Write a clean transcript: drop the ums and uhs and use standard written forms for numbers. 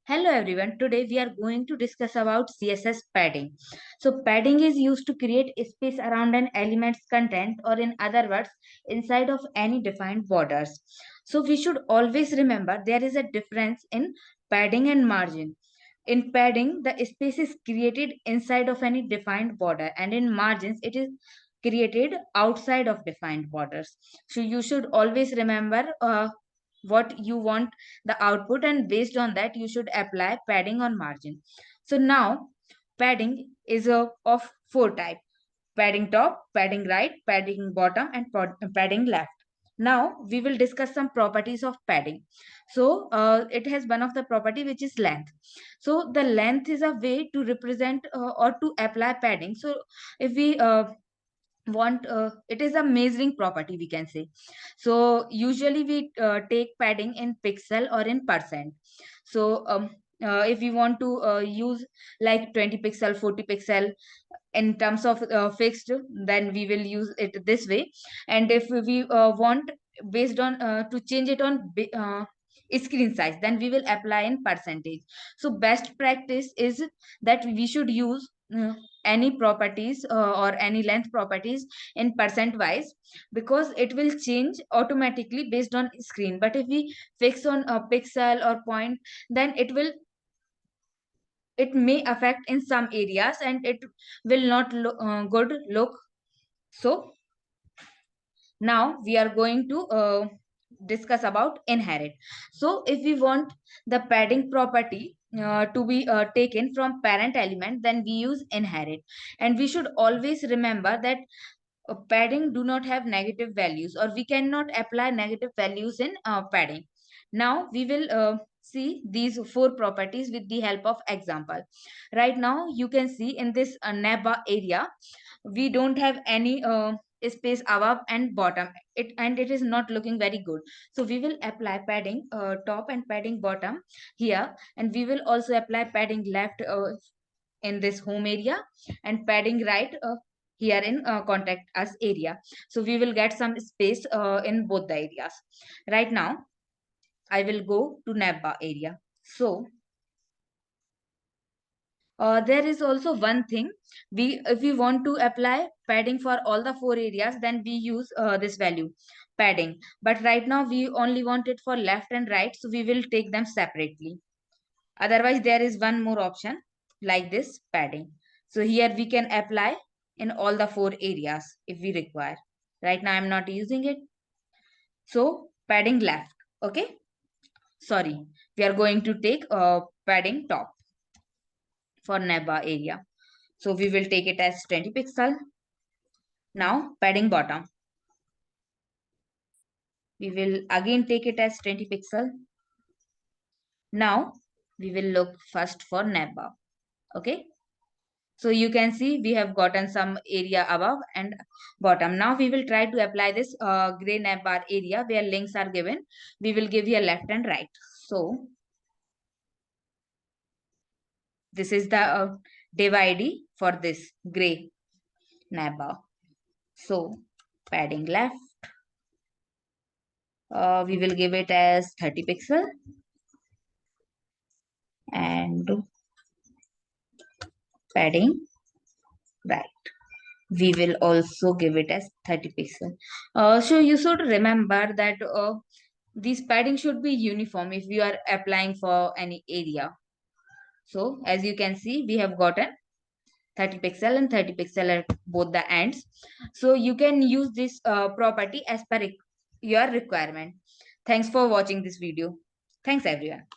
Hello everyone. Today we are going to discuss about CSS padding. So padding is used to create space around an element's content, or in other words, inside of any defined borders. So we should always remember there is a difference in padding and margin. In padding, the space is created inside of any defined border, and in margins it is created outside of defined borders. So you should always remember what you want the output, and based on that you should apply padding on margin. So now padding is of four type: padding top, padding right, padding bottom, and padding left. Now we will discuss some properties of padding. So it has one of the property which is length. So the length is a way to represent or to apply padding. So if we want it is a measuring property, we can say. So usually we take padding in pixel or in percent. So if we want to use like 20 pixel, 40 pixel in terms of fixed, then we will use it this way. And if we want based on to change it on screen size, then we will apply in percentage. So best practice is that we should use any properties or any length properties in percent wise, because it will change automatically based on screen. But if we fix on a pixel or point, then it may affect in some areas and it will not good look. So now we are going to discuss about inherit. So if we want the padding property to be taken from parent element, then we use inherit. And we should always remember that padding do not have negative values, or we cannot apply negative values in padding. Now we will see these four properties with the help of example. Right now you can see in this navbar area we don't have any space above and bottom, it is not looking very good. So we will apply padding top and padding bottom here, and we will also apply padding left in this home area, and padding right here in contact us area. So we will get some space in both the areas. Right now I will go to navbar area. So there is also one thing, we if we want to apply padding for all the four areas, then we use this value padding. But right now we only want it for left and right, so we will take them separately. Otherwise there is one more option like this padding. So here we can apply in all the four areas if we require. Right now I'm not using it. So padding left. Okay, sorry, we are going to take padding top for navbar area. So we will take it as 20 pixel. Now padding bottom, we will again take it as 20 pixel. Now we will look first for navbar. Okay, so you can see we have gotten some area above and bottom. Now we will try to apply this gray navbar area where links are given. We will give here left and right. So this is the div ID for this gray navbar. So padding left, we will give it as 30 pixel, and padding right, we will also give it as 30 pixel. So you should remember that this padding should be uniform if you are applying for any area. So as you can see, we have gotten 30 pixel and 30 pixel at both the ends. So you can use this property as per your requirement. Thanks for watching this video. Thanks everyone.